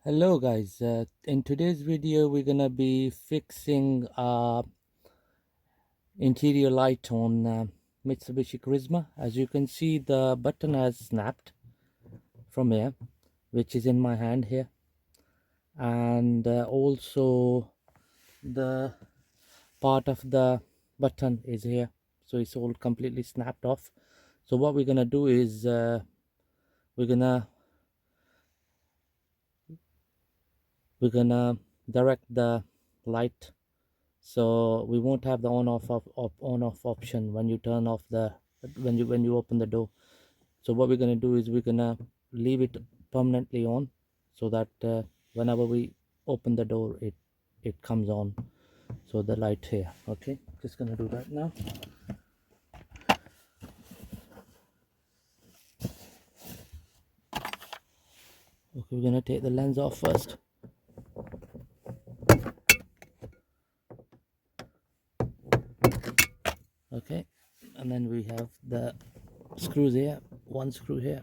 Hello guys, in today's video we're gonna be fixing interior light on Mitsubishi Carisma. As you can see, the button has snapped from here, which is in my hand here, and also the part of the button is here, so it's all completely snapped off. So what we're gonna do is we're gonna direct the light, so we won't have the on off option when you turn off the when you open the door. So what we're going to do is we're going to leave it permanently on, so that whenever we open the door it comes on, so the light here. Okay, just going to do that now. Okay, we're going to take the lens off first. Okay, and then we have the screws here, one screw here.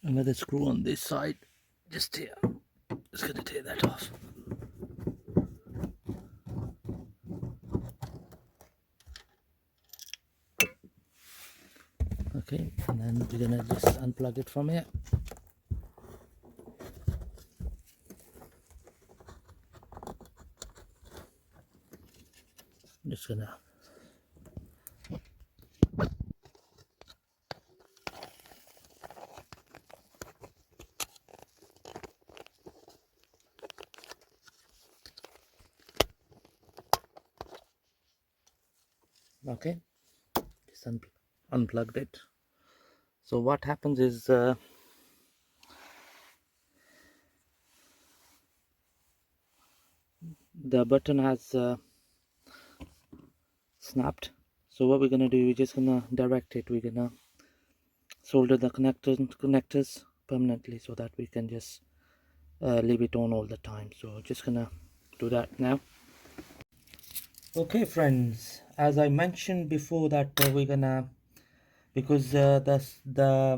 Another screw on this side, just here. Just going to take that off. Okay, and then we're gonna just unplug it from here. I'm just gonna okay, just unplugged it. So what happens is the button has snapped. So what we're gonna do, we're just gonna direct it. We're gonna solder the connectors permanently, so that we can just leave it on all the time. So just gonna do that now. Okay friends, as I mentioned before, that we're gonna, because the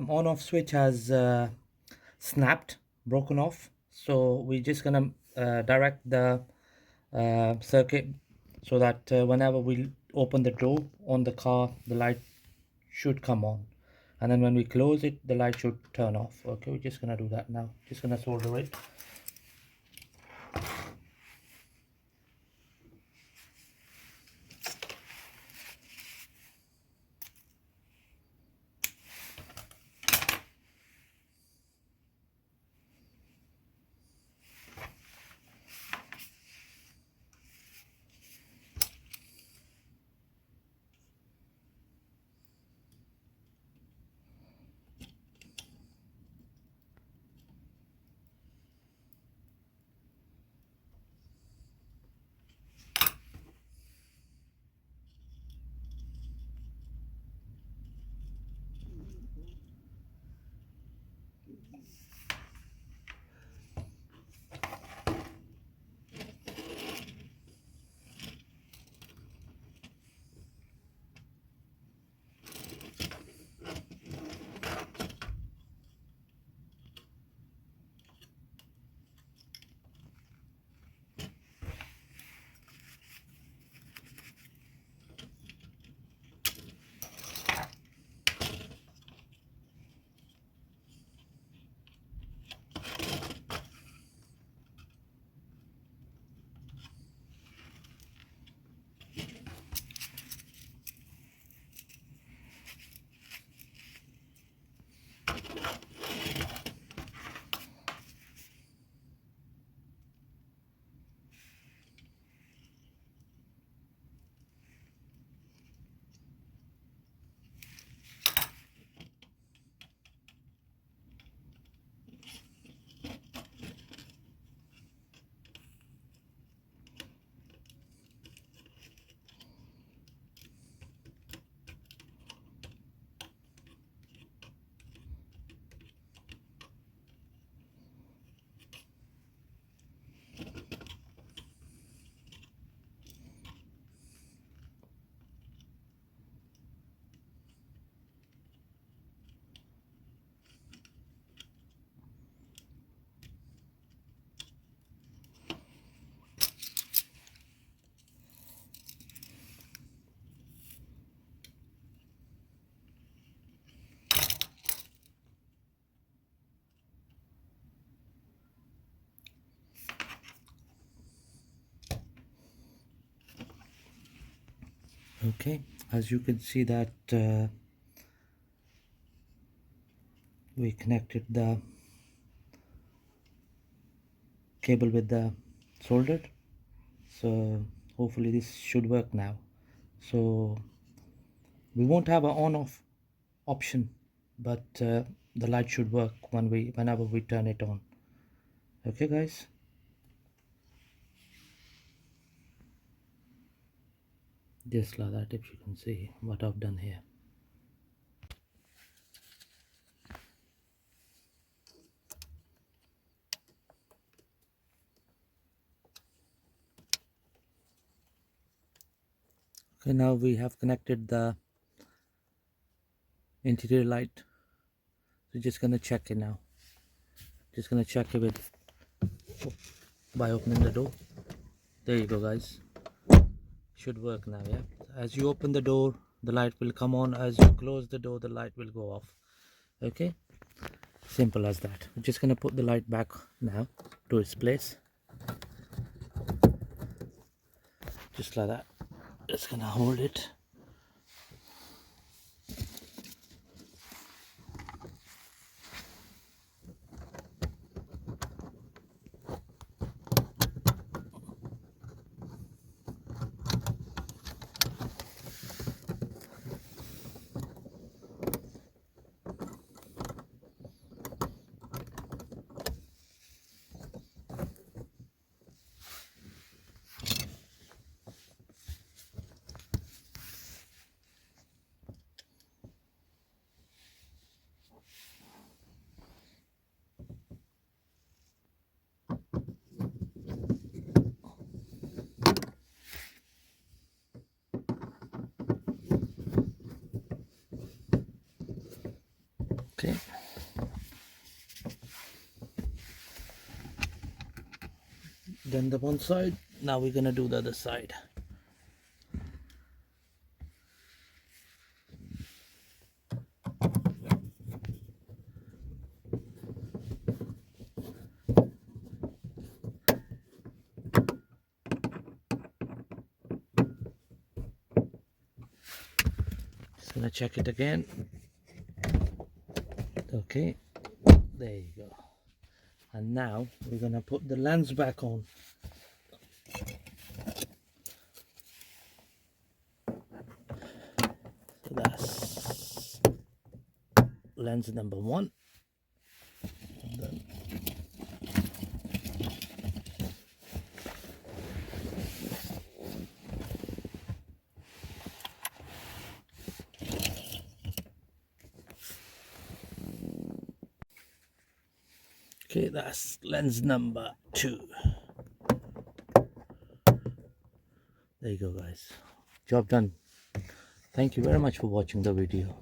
on off switch has snapped, broken off, so we're just gonna direct the circuit, so that whenever we open the door on the car, the light should come on, and then when we close it, the light should turn off. Okay, we're just gonna do that now. Just gonna solder it. Okay, as you can see that we connected the cable with the soldered, so hopefully this should work now. So we won't have an on off option, but the light should work whenever we turn it on. Okay guys, just like that. If you can see what I've done here. Okay, now we have connected the interior light. So just gonna check it now. Just gonna check it with by opening the door. There you go guys, should work now. Yeah, as you open the door the light will come on, as you close the door the light will go off. Okay, simple as that. We're just gonna put the light back now to its place, just like that. Just gonna hold it. Okay, then the one side. Now we're gonna do the other side. Just gonna check it again. Okay, there you go. And now we're gonna put the lens back on. So that's lens number one. Okay, that's lens number two. There you go guys, job done. Thank you very much for watching the video.